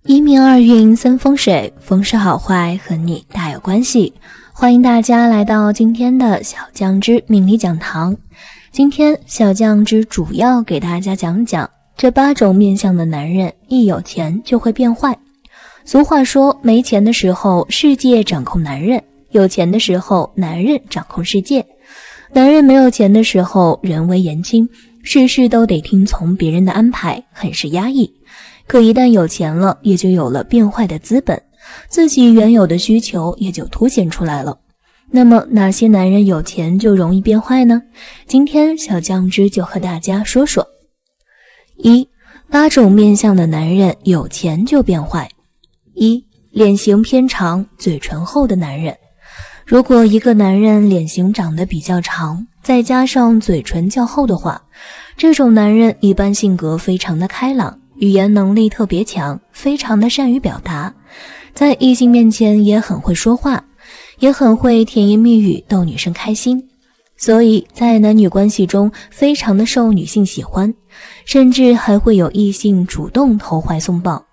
一命二运三风水，风水好坏和你大有关系。欢迎大家来到今天的小酱之命理讲堂。今天小酱之主要给大家讲讲这8种面相的男人，一有钱就会变坏。俗话说，没钱的时候世界掌控男人，有钱的时候男人掌控世界。男人没有钱的时候人微言轻，事事都得听从别人的安排，很是压抑。可一旦有钱了，也就有了变坏的资本，自己原有的需求也就凸显出来了。那么哪些男人有钱就容易变坏呢？今天小酱汁就和大家说说。8种面相的男人有钱就变坏。脸型偏长，嘴唇厚的男人。如果一个男人脸型长得比较长，再加上嘴唇较厚的话，这种男人一般性格非常的开朗，语言能力特别强，非常的善于表达，在异性面前也很会说话，也很会甜言蜜语逗女生开心，所以在男女关系中非常的受女性喜欢，甚至还会有异性主动投怀送抱。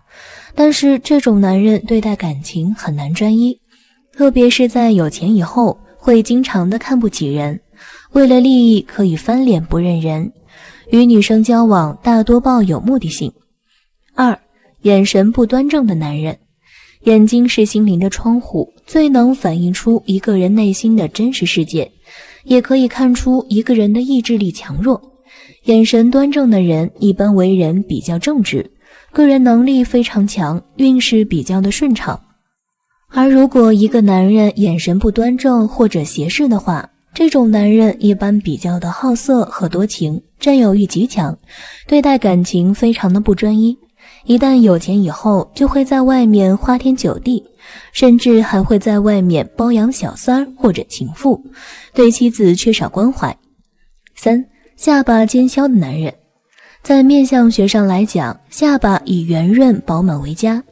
但是这种男人对待感情很难专一，特别是在有钱以后，会经常的看不起人，为了利益可以翻脸不认人，与女生交往大多抱有目的性。眼神不端正的男人。眼睛是心灵的窗户，最能反映出一个人内心的真实世界，也可以看出一个人的意志力强弱。眼神端正的人一般为人比较正直，个人能力非常强，运势比较的顺畅。而如果一个男人眼神不端正或者斜视的话，这种男人一般比较的好色和多情，占有欲极强，对待感情非常的不专一。一旦有钱以后，就会在外面花天酒地，甚至还会在外面包养小三或者情妇，对妻子缺少关怀。下巴尖削的男人。在面相学上来讲，下巴以圆润饱满为佳。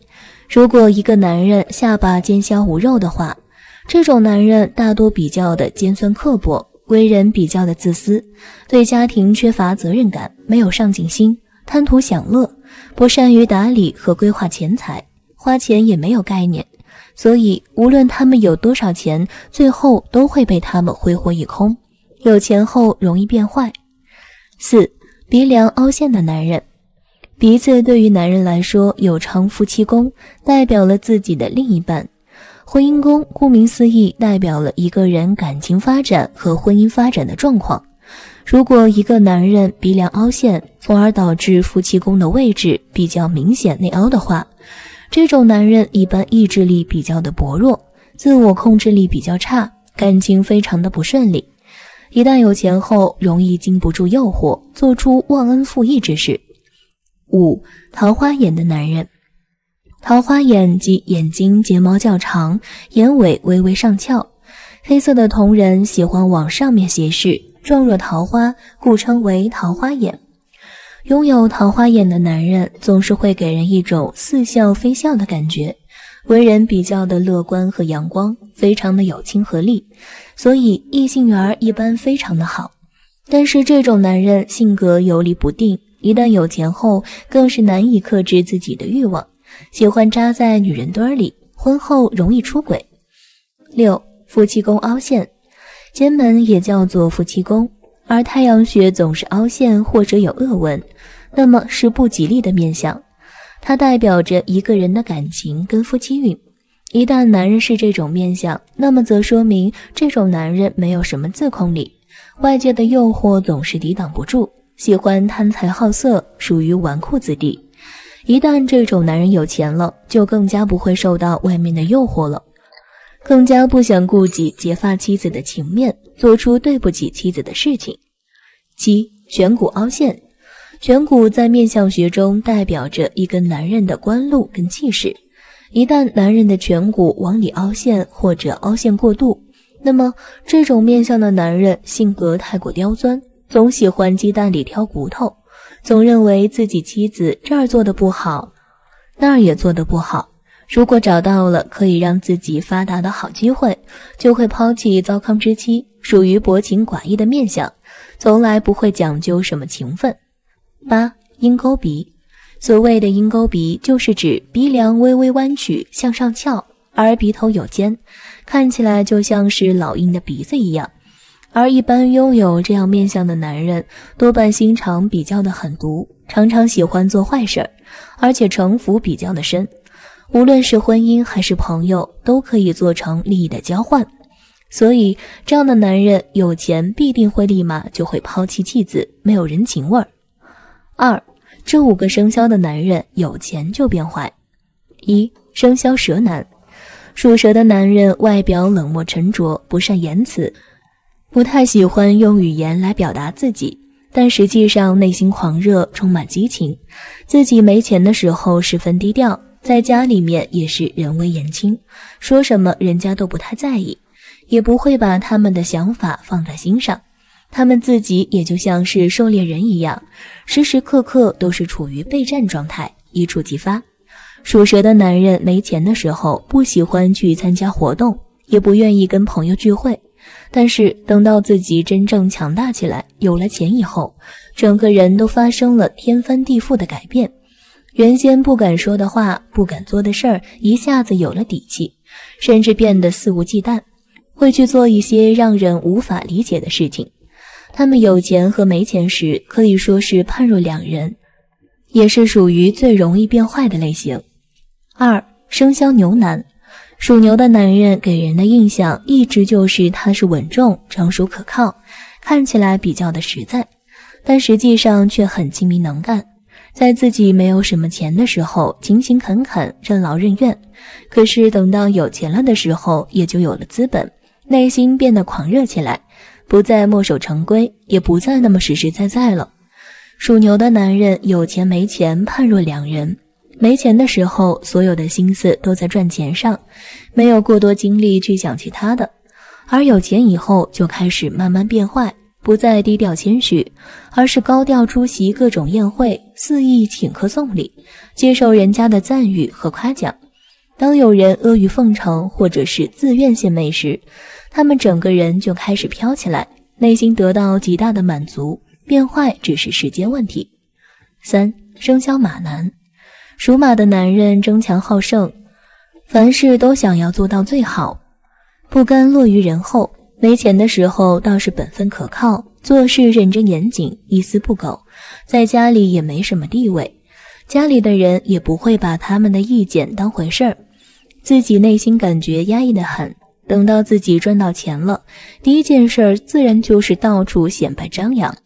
如果一个男人下巴尖削无肉的话，这种男人大多比较的尖酸刻薄，为人比较的自私，对家庭缺乏责任感，没有上进心，贪图享乐，不善于打理和规划钱财，花钱也没有概念，所以无论他们有多少钱，最后都会被他们挥霍一空，有钱后容易变坏。鼻梁凹陷的男人。鼻子对于男人来说有常夫妻宫，代表了自己的另一半。婚姻宫顾名思义，代表了一个人感情发展和婚姻发展的状况。如果一个男人鼻梁凹陷，从而导致夫妻宫的位置比较明显内凹的话，这种男人一般意志力比较的薄弱，自我控制力比较差，感情非常的不顺利。一旦有钱后，容易经不住诱惑，做出忘恩负义之事。桃花眼的男人。桃花眼即眼睛睫毛较长，眼尾微微上翘，黑色的瞳仁喜欢往上面斜视，状若桃花，故称为桃花眼。拥有桃花眼的男人总是会给人一种似笑非笑的感觉，为人比较的乐观和阳光，非常的有亲和力，所以异性缘一般非常的好。但是这种男人性格游离不定，一旦有钱后更是难以克制自己的欲望，喜欢扎在女人堆里，婚后容易出轨。夫妻宫凹陷。奸门也叫做夫妻宫，而太阳穴总是凹陷或者有恶纹，那么是不吉利的面相，它代表着一个人的感情跟夫妻运。一旦男人是这种面相，那么则说明这种男人没有什么自控力，外界的诱惑总是抵挡不住，喜欢贪财好色，属于纨绔子弟。一旦这种男人有钱了，就更加不会受到外面的诱惑了，更加不想顾及结发妻子的情面，做出对不起妻子的事情。颧骨凹陷。颧骨在面相学中代表着一个男人的官路跟气势，一旦男人的颧骨往里凹陷或者凹陷过度，那么这种面相的男人性格太过刁钻，总喜欢鸡蛋里挑骨头，总认为自己妻子这儿做得不好，那儿也做得不好，如果找到了可以让自己发达的好机会，就会抛弃糟糠之妻，属于薄情寡义的面相，从来不会讲究什么情分。鹰钩鼻。所谓的鹰钩鼻，就是指鼻梁微微弯曲向上翘，而鼻头有尖，看起来就像是老鹰的鼻子一样。而一般拥有这样面相的男人，多半心肠比较的狠毒，常常喜欢做坏事，而且城府比较的深。无论是婚姻还是朋友，都可以做成利益的交换。所以这样的男人有钱必定会立马就会抛弃妻子，没有人情味儿。2. 这5个生肖的男人有钱就变坏。1. 生肖蛇男。属蛇的男人外表冷漠沉着，不善言辞，不太喜欢用语言来表达自己，但实际上内心狂热，充满激情。自己没钱的时候十分低调，在家里面也是人微言轻，说什么人家都不太在意，也不会把他们的想法放在心上。他们自己也就像是狩猎人一样，时时刻刻都是处于备战状态，一触即发。属蛇的男人没钱的时候不喜欢去参加活动，也不愿意跟朋友聚会，但是等到自己真正强大起来，有了钱以后，整个人都发生了天翻地覆的改变。原先不敢说的话，不敢做的事儿，一下子有了底气，甚至变得肆无忌惮，会去做一些让人无法理解的事情。他们有钱和没钱时可以说是判若两人，也是属于最容易变坏的类型。2. 生肖牛男。属牛的男人给人的印象一直就是他是稳重、成熟可靠，看起来比较的实在，但实际上却很精明能干。在自己没有什么钱的时候勤勤恳恳，任劳任怨，可是等到有钱了的时候，也就有了资本，内心变得狂热起来，不再墨守成规，也不再那么实实在在了。属牛的男人有钱没钱判若两人，没钱的时候所有的心思都在赚钱上，没有过多精力去想其他的，而有钱以后就开始慢慢变坏，不再低调谦虚，而是高调出席各种宴会，肆意请客送礼，接受人家的赞誉和夸奖。当有人阿谀奉承或者是自愿献媚时，他们整个人就开始飘起来，内心得到极大的满足，变坏只是时间问题。3. 生肖马男。属马的男人争强好胜，凡事都想要做到最好，不甘落于人后。没钱的时候倒是本分可靠，做事认真严谨，一丝不苟，在家里也没什么地位，家里的人也不会把他们的意见当回事儿，自己内心感觉压抑得很。等到自己赚到钱了，第一件事自然就是到处显摆张扬。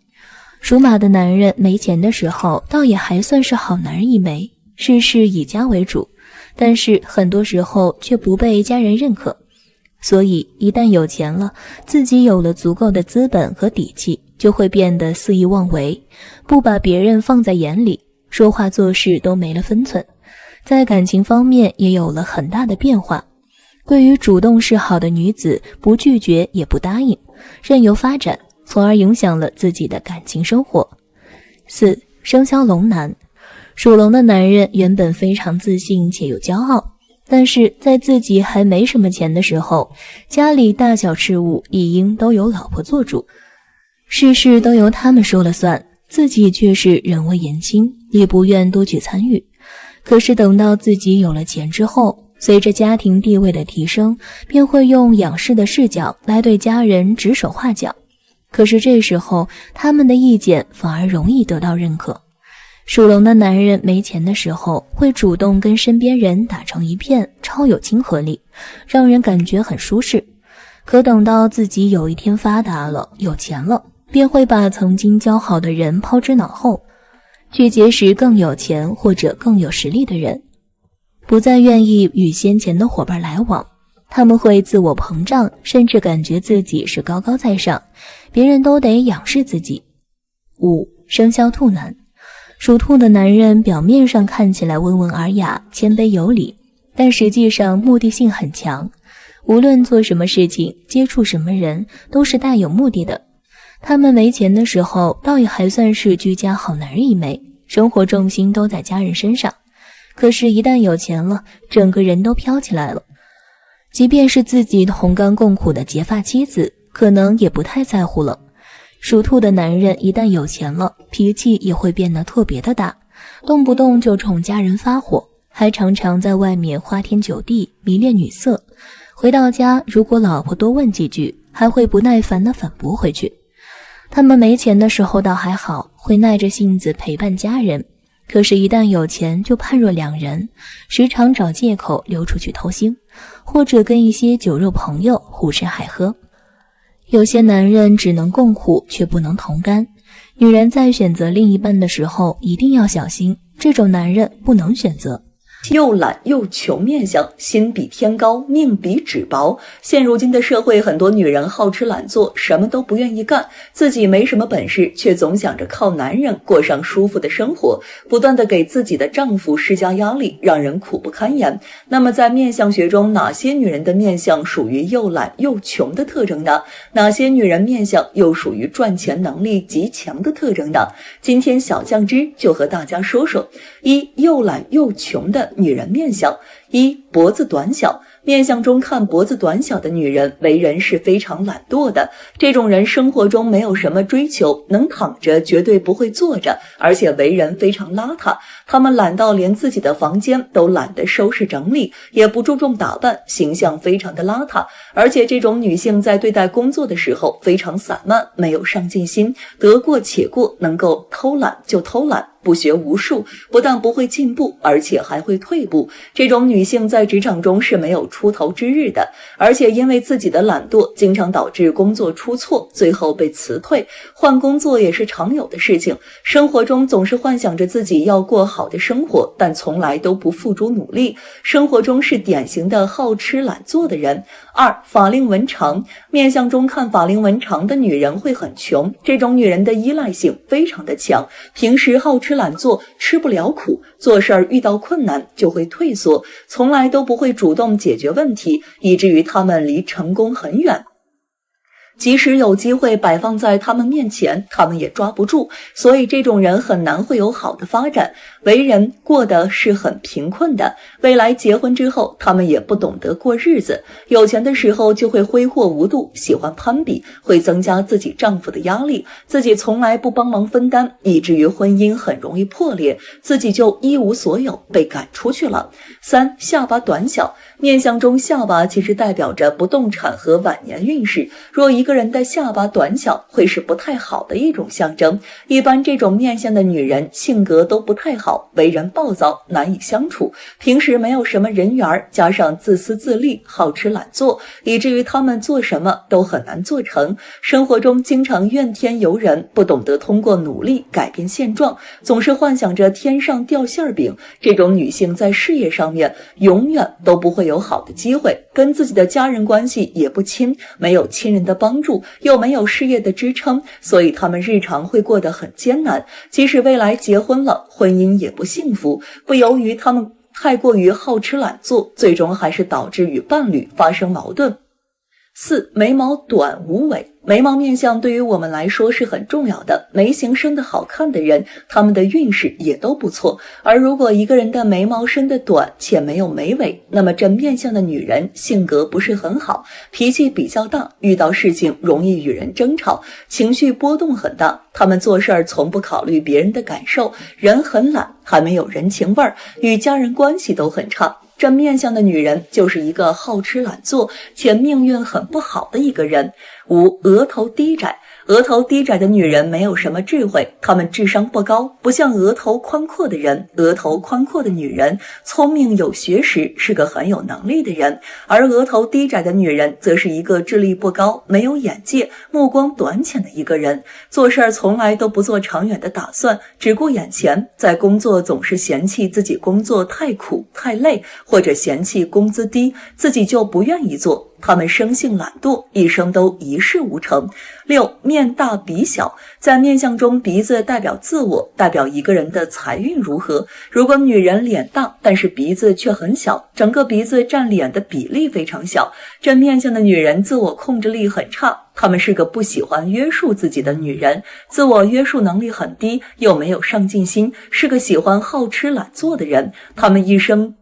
属马的男人没钱的时候倒也还算是好男人一枚，事事以家为主，但是很多时候却不被家人认可。所以一旦有钱了，自己有了足够的资本和底气，就会变得肆意妄为，不把别人放在眼里，说话做事都没了分寸，在感情方面也有了很大的变化。对于主动示好的女子，不拒绝也不答应，任由发展，从而影响了自己的感情生活。4. 生肖龙男。属龙的男人原本非常自信且有骄傲，但是在自己还没什么钱的时候，家里大小事务理应都由老婆做主，事事都由他们说了算，自己却是人微言轻，也不愿多去参与。可是等到自己有了钱之后，随着家庭地位的提升，便会用仰视的视角来对家人指手画脚，可是这时候他们的意见反而容易得到认可。属龙的男人没钱的时候，会主动跟身边人打成一片，超有亲和力，让人感觉很舒适。可等到自己有一天发达了，有钱了，便会把曾经交好的人抛之脑后，去结识更有钱或者更有实力的人，不再愿意与先前的伙伴来往。他们会自我膨胀，甚至感觉自己是高高在上，别人都得仰视自己。5. 生肖兔男。属兔的男人表面上看起来温文尔雅，谦卑有礼，但实际上目的性很强，无论做什么事情，接触什么人，都是带有目的的。他们没钱的时候倒也还算是居家好男人一枚，生活重心都在家人身上，可是一旦有钱了，整个人都飘起来了，即便是自己同甘共苦的结发妻子，可能也不太在乎了。属兔的男人一旦有钱了，脾气也会变得特别的大，动不动就冲家人发火，还常常在外面花天酒地，迷恋女色。回到家，如果老婆多问几句，还会不耐烦地反驳回去。他们没钱的时候倒还好，会耐着性子陪伴家人，可是一旦有钱就判若两人，时常找借口溜出去偷腥，或者跟一些酒肉朋友胡吃海喝。有些男人只能共苦却不能同甘，女人在选择另一半的时候一定要小心，这种男人不能选择。又懒又穷面相，心比天高，命比纸薄。现如今的社会，很多女人好吃懒做，什么都不愿意干，自己没什么本事，却总想着靠男人过上舒服的生活，不断的给自己的丈夫施加压力，让人苦不堪言。那么在面相学中，哪些女人的面相属于又懒又穷的特征呢？哪些女人面相又属于赚钱能力极强的特征呢？今天小酱汁就和大家说说。一、又懒又穷的女人面相。一、脖子短小。面相中看脖子短小的女人，为人是非常懒惰的。这种人生活中没有什么追求，能躺着绝对不会坐着，而且为人非常邋遢。他们懒到连自己的房间都懒得收拾整理，也不注重打扮，形象非常的邋遢。而且这种女性在对待工作的时候非常散漫，没有上进心，得过且过，能够偷懒就偷懒，不学无术，不但不会进步，而且还会退步。这种女性在职场中是没有出头之日的，而且因为自己的懒惰，经常导致工作出错，最后被辞退。换工作也是常有的事情。生活中总是幻想着自己要过好的生活，但从来都不付诸努力。生活中是典型的好吃懒做的人。二、法令纹长。面相中看法令纹长的女人会很穷，这种女人的依赖性非常的强，平时好吃懒做，吃不了苦，做事儿遇到困难就会退缩，从来都不会主动解决问题，以至于他们离成功很远。即使有机会摆放在他们面前，他们也抓不住，所以这种人很难会有好的发展，为人过得是很贫困的。未来结婚之后，他们也不懂得过日子，有钱的时候就会挥霍无度，喜欢攀比，会增加自己丈夫的压力，自己从来不帮忙分担，以至于婚姻很容易破裂，自己就一无所有，被赶出去了。三、下巴短小。面相中下巴其实代表着不动产和晚年运势，若一个人的下巴短小，会是不太好的一种象征。一般这种面相的女人性格都不太好，为人暴躁，难以相处，平时没有什么人缘，加上自私自利，好吃懒做，以至于她们做什么都很难做成。生活中经常怨天尤人，不懂得通过努力改变现状，总是幻想着天上掉馅饼。这种女性在事业上面永远都不会有好的机会，跟自己的家人关系也不亲，没有亲人的帮助，又没有事业的支撑，所以他们日常会过得很艰难，即使未来结婚了，婚姻也不幸福，不由于他们太过于好吃懒做，最终还是导致与伴侣发生矛盾。四、眉毛短无尾。眉毛面相对于我们来说是很重要的，眉形生得好看的人，他们的运势也都不错。而如果一个人的眉毛生得短且没有眉尾，那么这面相的女人性格不是很好，脾气比较大，遇到事情容易与人争吵，情绪波动很大，他们做事儿从不考虑别人的感受，人很懒，还没有人情味儿，与家人关系都很差。这面相的女人就是一个好吃懒做且命运很不好的一个人。五、额头低窄。额头低窄的女人没有什么智慧，她们智商不高，不像额头宽阔的人。额头宽阔的女人聪明有学识，是个很有能力的人，而额头低窄的女人则是一个智力不高，没有眼界，目光短浅的一个人，做事儿从来都不做长远的打算，只顾眼前，在工作总是嫌弃自己工作太苦太累，或者嫌弃工资低，自己就不愿意做。他们生性懒惰，一生都一事无成。六、面大鼻小。在面相中，鼻子代表自我，代表一个人的财运如何。如果女人脸大，但是鼻子却很小，整个鼻子占脸的比例非常小，这面相的女人自我控制力很差，她们是个不喜欢约束自己的女人，自我约束能力很低，又没有上进心，是个喜欢好吃懒做的人。她们一生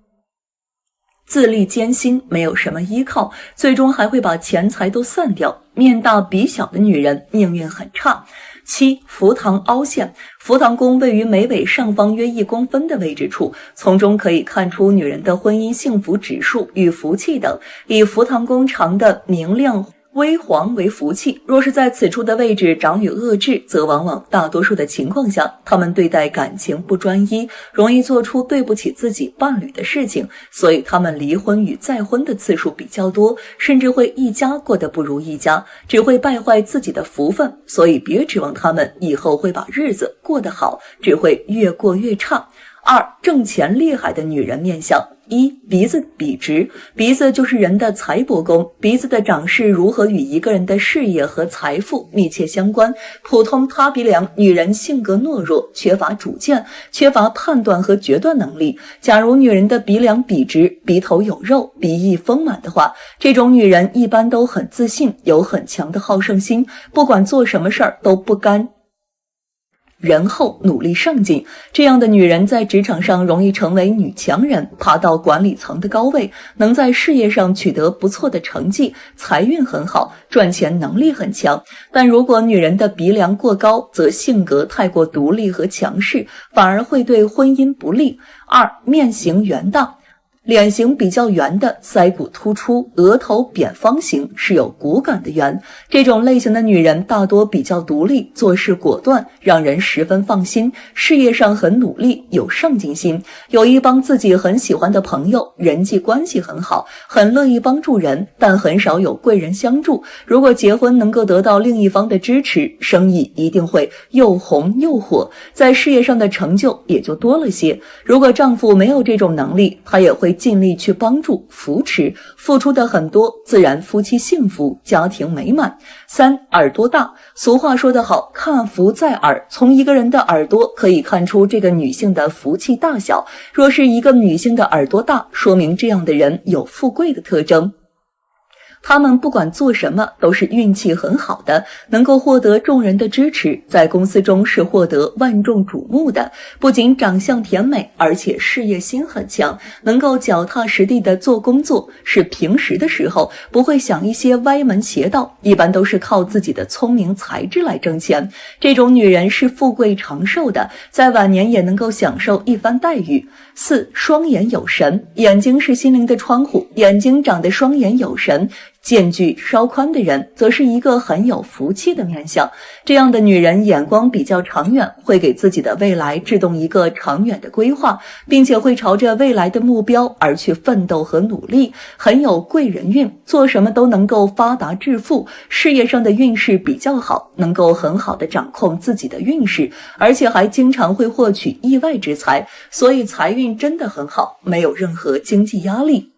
自立艰辛，没有什么依靠，最终还会把钱财都散掉。面大鼻小的女人命运很差。7. 浮堂凹陷。浮堂宫位于眉尾上方约1公分的位置处，从中可以看出女人的婚姻幸福指数与福气等。以浮堂宫长的明亮微黄为福气，若是在此处的位置长与恶质，则往往大多数的情况下，他们对待感情不专一，容易做出对不起自己伴侣的事情，所以他们离婚与再婚的次数比较多，甚至会一家过得不如一家，只会败坏自己的福分，所以别指望他们以后会把日子过得好，只会越过越差。2. 挣钱厉害的女人面相。1. 鼻子笔直。鼻子就是人的财帛宫，鼻子的长势如何与一个人的事业和财富密切相关。普通塌鼻梁女人性格懦弱，缺乏主见，缺乏判断和决断能力。假如女人的鼻梁笔直，鼻头有肉，鼻翼丰满的话，这种女人一般都很自信，有很强的好胜心，不管做什么事儿都不甘人后，努力上进。这样的女人在职场上容易成为女强人，爬到管理层的高位，能在事业上取得不错的成绩，财运很好，赚钱能力很强。但如果女人的鼻梁过高，则性格太过独立和强势，反而会对婚姻不利。2. 面型圆大。脸型比较圆的，腮骨突出，额头扁方形，是有骨感的圆。这种类型的女人大多比较独立，做事果断，让人十分放心，事业上很努力，有上进心，有一帮自己很喜欢的朋友，人际关系很好，很乐意帮助人，但很少有贵人相助。如果结婚能够得到另一方的支持，生意一定会又红又火，在事业上的成就也就多了些。如果丈夫没有这种能力，他也会尽力去帮助扶持，付出的很多，自然夫妻幸福，家庭美满。3. 耳朵大。俗话说得好，看福在耳，从一个人的耳朵可以看出这个女性的福气大小。若是一个女性的耳朵大，说明这样的人有富贵的特征。他们不管做什么都是运气很好的，能够获得众人的支持，在公司中是获得万众瞩目的。不仅长相甜美，而且事业心很强，能够脚踏实地的做工作，是平时的时候不会想一些歪门邪道，一般都是靠自己的聪明才智来挣钱。这种女人是富贵长寿的，在晚年也能够享受一番待遇。4. 双眼有神。眼睛是心灵的窗户，眼睛长得双眼有神，间距稍宽的人则是一个很有福气的面相。这样的女人眼光比较长远，会给自己的未来制定一个长远的规划，并且会朝着未来的目标而去奋斗和努力，很有贵人运，做什么都能够发达致富，事业上的运势比较好，能够很好的掌控自己的运势，而且还经常会获取意外之财，所以财运真的很好，没有任何经济压力。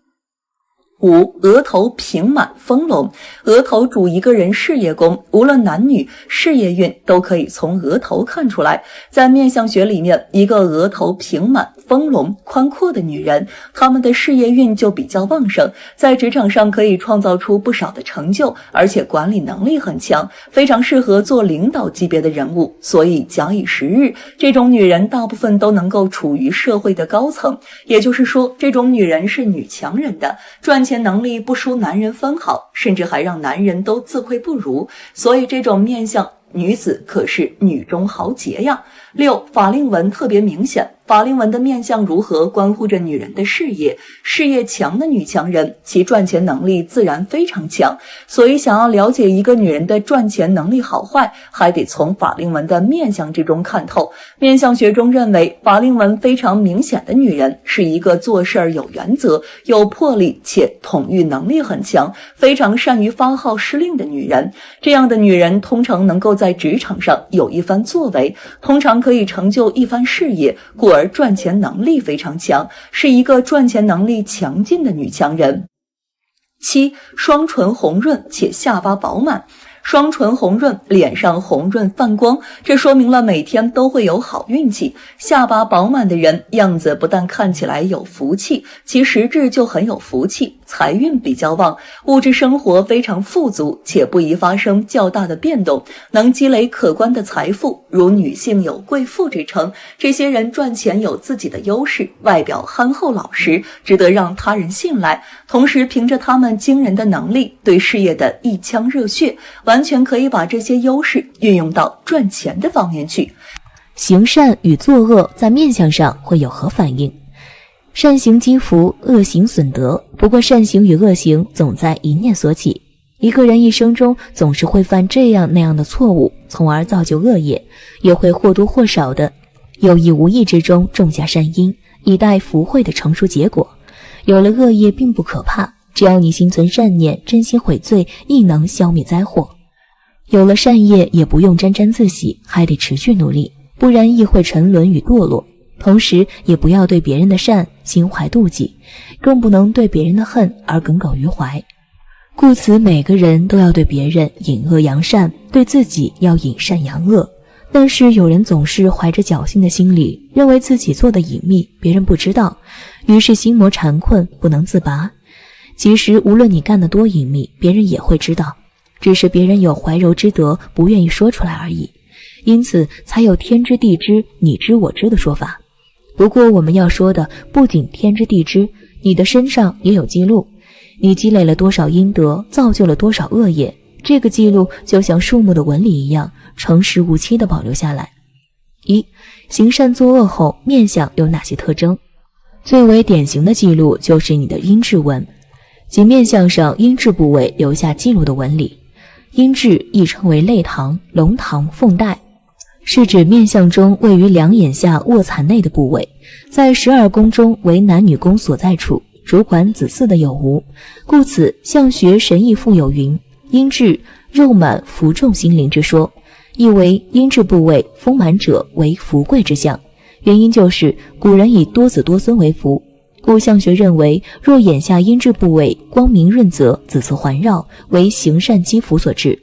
5. 额头平满丰隆。额头主一个人事业宫，无论男女，事业运都可以从额头看出来。在面相学里面，一个额头平满丰隆宽阔的女人，她们的事业运就比较旺盛，在职场上可以创造出不少的成就，而且管理能力很强，非常适合做领导级别的人物。所以假以时日，这种女人大部分都能够处于社会的高层，也就是说，这种女人是女强人的，赚钱能力不输男人分毫，甚至还让男人都自愧不如，所以这种面相女子可是女中豪杰呀。6. 法令纹特别明显。法令纹的面相如何，关乎着女人的事业。事业强的女强人，其赚钱能力自然非常强。所以想要了解一个女人的赚钱能力好坏，还得从法令纹的面相之中看透。面相学中认为，法令纹非常明显的女人，是一个做事儿有原则、有魄力，且统御能力很强，非常善于发号施令的女人。这样的女人通常能够在职场上有一番作为，通常可以成就一番事业，故而赚钱能力非常强，是一个赚钱能力强劲的女强人。7. 双唇红润且下巴饱满。双唇红润，脸上红润泛光，这说明了每天都会有好运气。下巴饱满的人，样子不但看起来有福气，其实质就很有福气，财运比较旺，物质生活非常富足，且不宜发生较大的变动，能积累可观的财富，如女性有贵妇之称。这些人赚钱有自己的优势，外表憨厚老实，值得让他人信赖，同时凭着他们惊人的能力，对事业的一腔热血，完完全可以把这些优势运用到赚钱的方面去。行善与作恶在面相上会有何反应？善行积福，恶行损德。不过善行与恶行总在一念所起，一个人一生中总是会犯这样那样的错误，从而造就恶业，也会或多或少的有意无意之中种下善因，以待福慧的成熟结果。有了恶业并不可怕，只要你心存善念，真心悔罪，亦能消灭灾祸。有了善业也不用沾沾自喜，还得持续努力，不然亦会沉沦与堕落。同时也不要对别人的善心怀妒忌，更不能对别人的恨而耿耿于怀。故此每个人都要对别人隐恶扬善，对自己要隐善扬恶。但是有人总是怀着侥幸的心理，认为自己做的隐秘，别人不知道，于是心魔缠困，不能自拔。其实无论你干得多隐秘，别人也会知道，只是别人有怀柔之德，不愿意说出来而已。因此才有天知地知，你知我知的说法。不过我们要说的不仅天知地知，你的身上也有记录，你积累了多少阴德，造就了多少恶业，这个记录就像树木的纹理一样，诚实无欺地保留下来。一、行善作恶后面相有哪些特征？最为典型的记录就是你的阴质纹，即面相上阴质部位留下记录的纹理。阴质亦称为泪堂、龙堂、凤带，是指面相中位于两眼下卧蚕内的部位，在12宫中为男女宫所在处，主管子嗣的有无。故此相学神异复有云：阴质肉满福重心灵之说，意为阴质部位丰满者为福贵之相。原因就是古人以多子多孙为福，故相学认为，若眼下阴质部位光明润泽，子嗣环绕，为行善积福所致。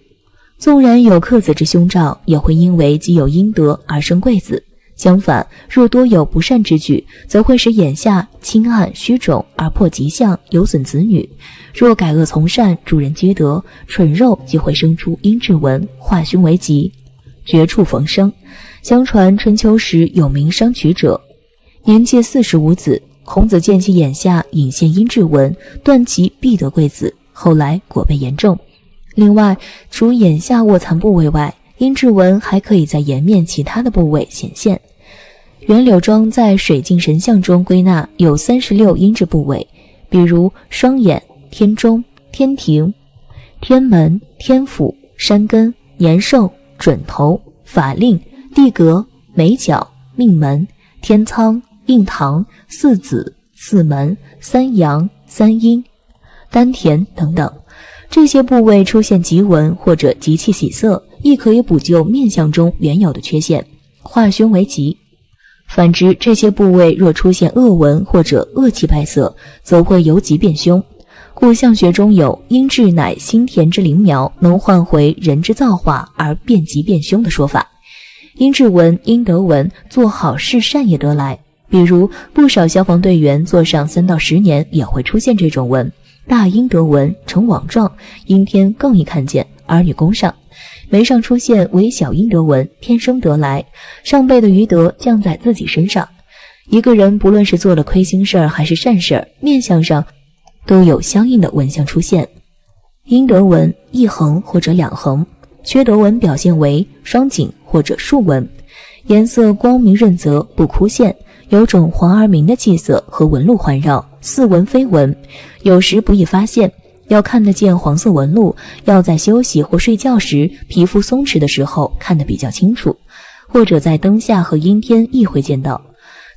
纵然有克子之凶兆，也会因为既有阴德而生贵子。相反，若多有不善之举，则会使眼下青暗虚肿而破吉相，有损子女。若改恶从善，助人积德，蠢肉即会生出阴质纹，化凶为吉，绝处逢生。相传春秋时有名商渠者，年届45子，孔子见其眼下隐现阴质纹，断其必得贵子，后来果被严重。另外，除眼下卧蚕部位外，阴质纹还可以在颜面其他的部位显现。袁柳庄在水镜神相中归纳有36阴质部位，比如双眼、天中、天庭、天门、天府、山根、年兽、准头、法令、地阁、眉角、命门、天仓、印堂、四子、四门、三阳、三阴、丹田等等。这些部位出现吉纹或者吉气喜色，亦可以补救面相中原有的缺陷，化凶为吉。反之，这些部位若出现恶纹或者恶气败色，则会由吉变凶。故相学中有阴质乃心田之灵苗，能唤回人之造化而变吉变凶的说法。阴质纹、阴德纹，做好事善也得来。比如不少消防队员做上3到10年也会出现这种纹，大阴德纹呈网状，阴天更易看见。儿女宫上眉上出现为小阴德纹，天生得来，上辈的余德降在自己身上。一个人不论是做了亏心事儿还是善事儿，面相上都有相应的纹相出现。阴德纹一横或者2横，缺德纹表现为双颈或者竖纹，颜色光明润泽，不枯陷，有种黄而明的气色和纹路环绕，似纹非纹，有时不易发现。要看得见黄色纹路，要在休息或睡觉时皮肤松弛的时候看得比较清楚，或者在灯下和阴天亦会见到。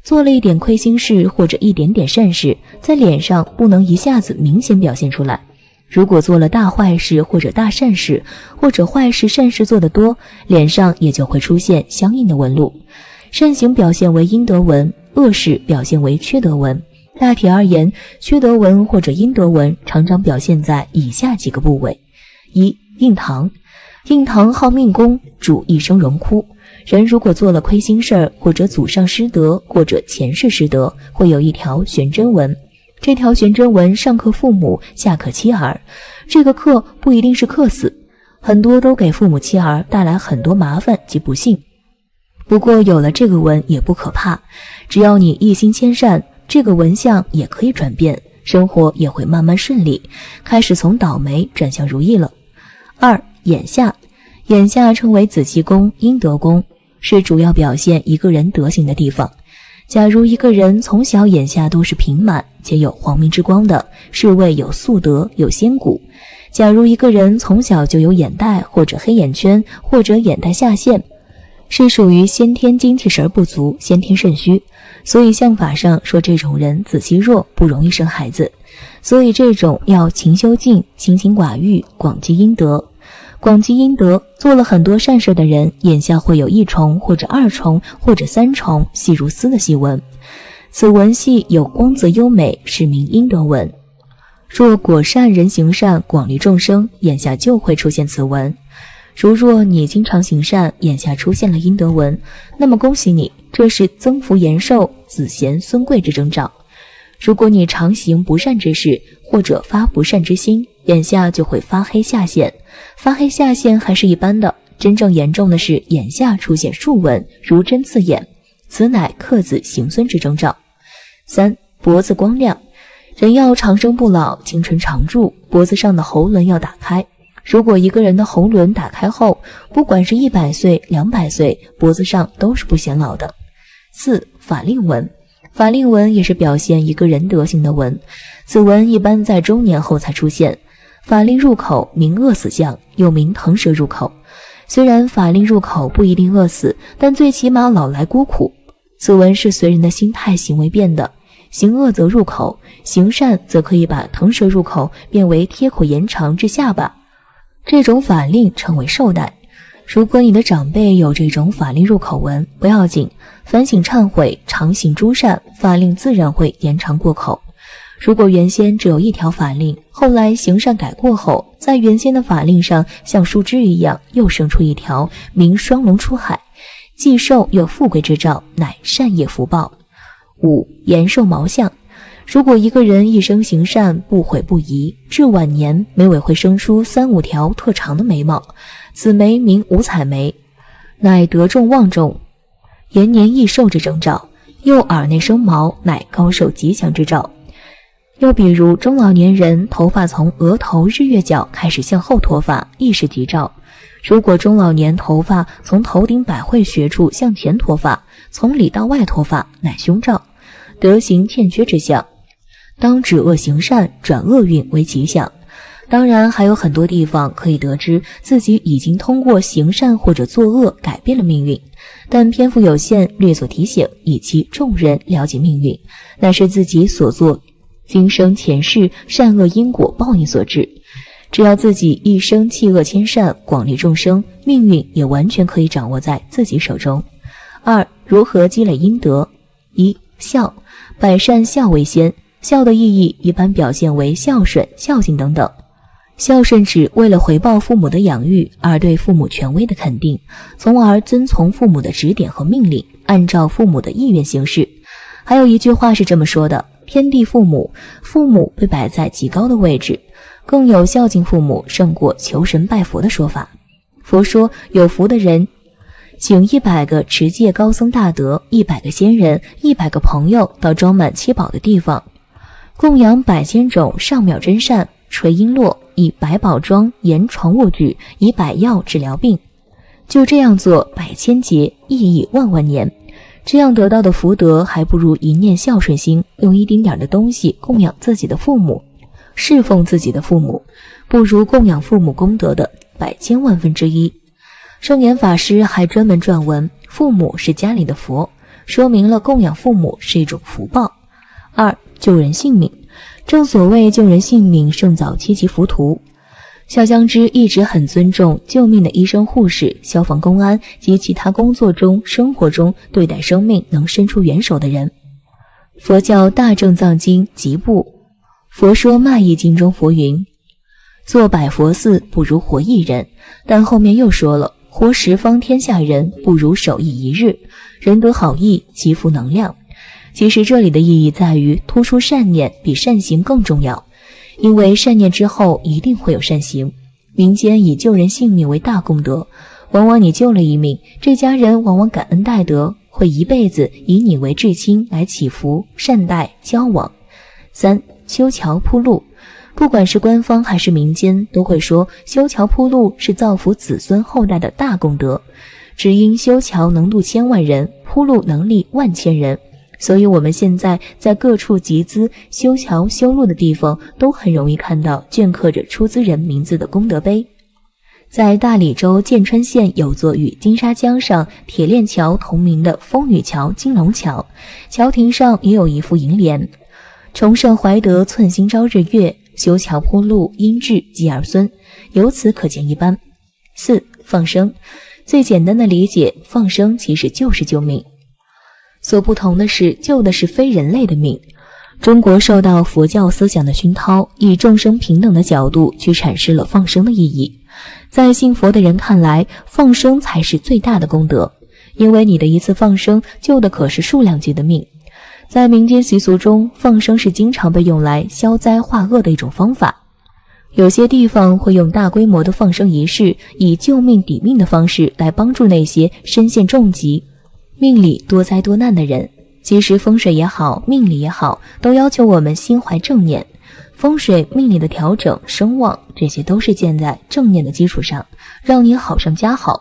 做了一点亏心事或者一点点善事，在脸上不能一下子明显表现出来。如果做了大坏事或者大善事，或者坏事善事做得多，脸上也就会出现相应的纹路。善行表现为阴德纹，恶事表现为缺德纹。大体而言，缺德纹或者阴德纹常常表现在以下几个部位：一、印堂。印堂号命宫，主一生荣枯。人如果做了亏心事儿，或者祖上失德，或者前世失德，会有一条悬针纹。这条悬针纹上克父母，下克妻儿。这个克不一定是克死，很多都给父母妻儿带来很多麻烦及不幸。不过有了这个纹也不可怕，只要你一心谦善，这个纹相也可以转变，生活也会慢慢顺利，开始从倒霉转向如意了。二、眼下，眼下称为子期宫、阴德宫，是主要表现一个人德行的地方。假如一个人从小眼下都是平满且有黄明之光的，是谓有素德有仙骨。假如一个人从小就有眼袋或者黑眼圈或者眼袋下陷，是属于先天精气神不足，先天肾虚，所以相法上说这种人子期弱，不容易生孩子。所以这种要勤修静，清心寡欲，广积阴德。广积阴德，做了很多善事的人，眼下会有一重或者二重或者三重细如丝的细纹，此纹系有光泽优美，是名阴德纹。若果善人行善，广利众生，眼下就会出现此纹。如若你经常行善，眼下出现了阴德纹，那么恭喜你，这是增福延寿、子贤孙贵之征兆。如果你常行不善之事，或者发不善之心，眼下就会发黑下陷。发黑下陷还是一般的，真正严重的是眼下出现竖纹，如针刺眼，此乃克子行孙之征兆。3. 脖子光亮，人要长生不老，青春常驻，脖子上的喉轮要打开。如果一个人的喉轮打开后，不管是100岁、200岁，脖子上都是不显老的。4. 法令纹，法令纹也是表现一个人德行的纹，此纹一般在中年后才出现。法令入口名饿死相，又名腾蛇入口。虽然法令入口不一定饿死，但最起码老来孤苦。此纹是随人的心态行为变的，行恶则入口，行善则可以把腾蛇入口变为贴口延长至下巴。这种法令称为寿带。如果你的长辈有这种法令入口纹，不要紧，反省忏悔，常行诸善，法令自然会延长过口。如果原先只有一条法令，后来行善改过后，在原先的法令上像树枝一样又生出一条，名双龙出海，既寿又富贵之兆，乃善业福报。5. 延寿毛相，如果一个人一生行善，不悔不疑，至晚年眉尾会生出3、5条特长的眉毛，此眉名五彩眉，乃德重望重，延年益寿之征兆。右耳内生毛，乃高寿吉祥之兆。又比如中老年人头发从额头日月角开始向后脱发，亦是吉兆。如果中老年头发从头顶百会穴处向前脱发，从里到外脱发，乃凶兆，德行欠缺之象，当止恶行善，转厄运为吉祥。当然还有很多地方可以得知自己已经通过行善或者作恶改变了命运，但篇幅有限，略作提醒，以期众人了解命运乃是自己所做今生前世善恶因果报应所致。只要自己一生弃恶迁善，广利众生，命运也完全可以掌握在自己手中。2. 如何积累阴德？ 1. 孝，百善孝为先。孝的意义一般表现为孝顺、孝敬等等。孝顺指为了回报父母的养育而对父母权威的肯定，从而遵从父母的指点和命令，按照父母的意愿行事。还有一句话是这么说的：天地父母，父母被摆在极高的位置，更有孝敬父母胜过求神拜佛的说法。佛说有福的人请100个持戒高僧大德，100个仙人，100个朋友到装满七宝的地方，供养100千种上妙真善，垂璎珞，以百宝装，严床卧具，以百药治疗病。就这样做100千劫，意义万万年。这样得到的福德，还不如一念孝顺心，用一丁点的东西供养自己的父母，侍奉自己的父母，不如供养父母功德的100千万分之一。圣严法师还专门撰文，父母是家里的佛，说明了供养父母是一种福报。2. 救人性命，正所谓救人性命胜造7级浮屠。小江之一直很尊重救命的医生、护士、消防、公安及其他工作中、生活中对待生命能伸出援手的人。佛教大正藏经集部佛说卖艺经中佛云：做百佛寺不如活一人，但后面又说了，活10方天下人不如守一日，人得好意，积福能量。其实这里的意义在于突出善念比善行更重要，因为善念之后一定会有善行。民间以救人性命为大功德，往往你救了一命，这家人往往感恩戴德，会一辈子以你为至亲来祈福、善待、交往。3. 修桥铺路，不管是官方还是民间，都会说修桥铺路是造福子孙后代的大功德。只因修桥能渡千万人，铺路能利万千人，所以我们现在在各处集资修桥修路的地方，都很容易看到镌刻着出资人名字的功德碑。在大理州建川县有座与金沙江上铁链桥同名的风雨桥金龙桥，桥亭上也有一副楹联：崇圣怀德寸心朝日月，修桥铺路因智继儿孙。由此可见一斑。4. 放生。最简单的理解，放生其实就是救命。所不同的是，救的是非人类的命。中国受到佛教思想的熏陶，以众生平等的角度去阐释了放生的意义。在信佛的人看来，放生才是最大的功德，因为你的一次放生救的可是数量级的命。在民间习俗中，放生是经常被用来消灾化恶的一种方法。有些地方会用大规模的放生仪式，以救命抵命的方式来帮助那些身陷重疾、命里多灾多难的人。其实风水也好，命理也好，都要求我们心怀正念。风水命理的调整、声望，这些都是建在正念的基础上，让你好上加好。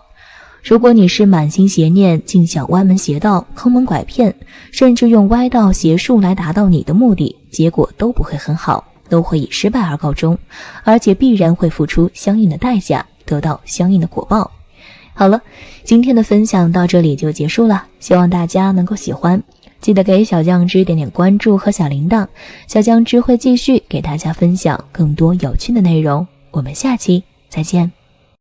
如果你是满心邪念，尽想歪门邪道、坑蒙拐骗，甚至用歪道邪术来达到你的目的，结果都不会很好，都会以失败而告终，而且必然会付出相应的代价，得到相应的果报。好了，今天的分享到这里就结束了，希望大家能够喜欢。记得给小酱汁点点关注和小铃铛，小酱汁会继续给大家分享更多有趣的内容。我们下期再见。